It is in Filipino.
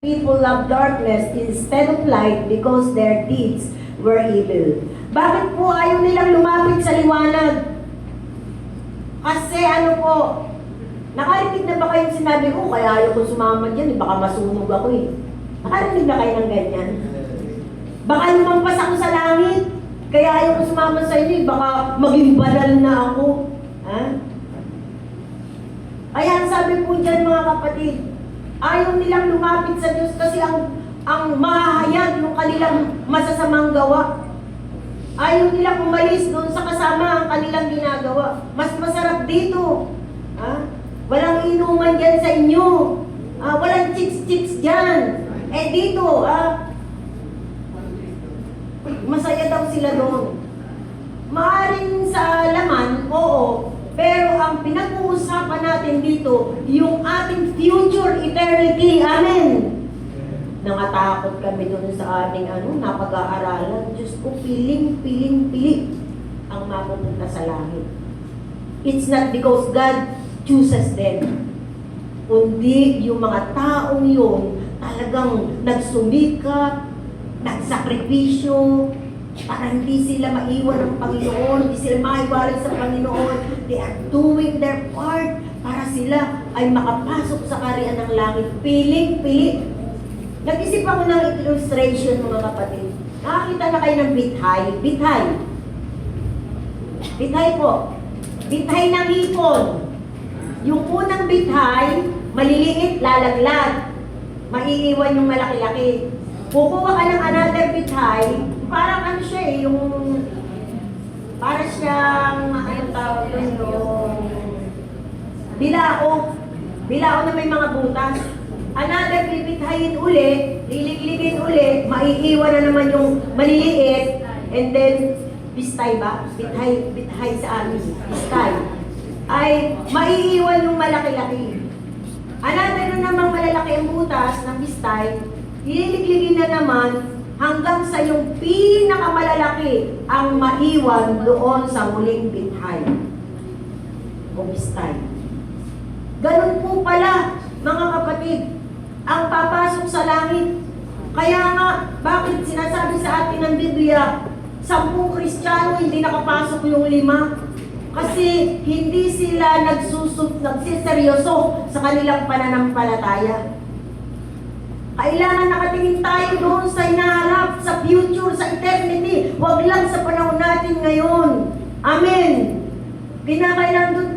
People love darkness instead of light because their deeds were evil. Bakit po ayaw nilang lumapit sa liwanag? Kasi nakarinig na ba kayong sinabi ko, kaya ayaw ko sumama dyan, baka masunog ako eh. Nakarinig na kayo ng ganyan? Baka lumampas ako sa langit, kaya ayaw ko sumama sa inyo, baka maging banal na ako. Ha? Kaya sabi po dyan mga kapatid, ayaw nilang lumapit sa Diyos kasi ang mahahayag ng kanilang masasamang gawa. Ayaw nilang umalis doon sa kasama ang kanilang ginagawa. Mas masarap dito. Ha? Walang inuman dyan sa inyo. Walang chicks-chicks dyan. Dito, masaya daw sila doon. Maaring sa laman, oo. Pero ang pinag-uusapan natin dito, yung ating future eternity. Amen. Nangatakot kami doon sa ating napag-aaralan. Diyos ko, piling ang mapupunta sa langit. It's not because God chooses them. Kundi yung mga taong yun, talagang nagsumikap, nagsakripisyo, para hindi sila maiwan ng Panginoon, hindi sila maiwalay sa Panginoon. They are doing their part para sila ay makapasok sa kaharian ng langit. Piling. Nag-isip ako ng illustration, mga kapatid. Nakakita na kayo ng bithay? Bithay po. Bithay ng hipon. Yung unang bithay, maliliit, lalaglag. Maiiwan yung malaki-laki. Kukuha ka ng another bithay, parang siya yung para siyang tawag doon, yung bilao na may mga butas. Another bibithayin uli, liligligin uli, maiiwan na naman yung maliliit, and then bistay ba? Bithay sa amin, bistay. Ay maiiwan yung malaki-laki. Another na namang malalaki ang butas ng bistay, ililigligin na naman hanggang sa yung pinakamalalaki ang maiwan doon sa huling bithay o bistay. Ganun po pala, mga kapatid, ang papasok sa langit. Kaya nga, bakit sinasabi sa atin ng Biblia, 10 Kristiyano hindi nakapasok yung 5? Kasi hindi sila nagsiseryoso sa kanilang pananampalataya. Kailangan nakatingin tayo doon sa inaharap, sa future, sa eternity. Huwag lang sa panahon natin ngayon. Amen. Kinakailangan doon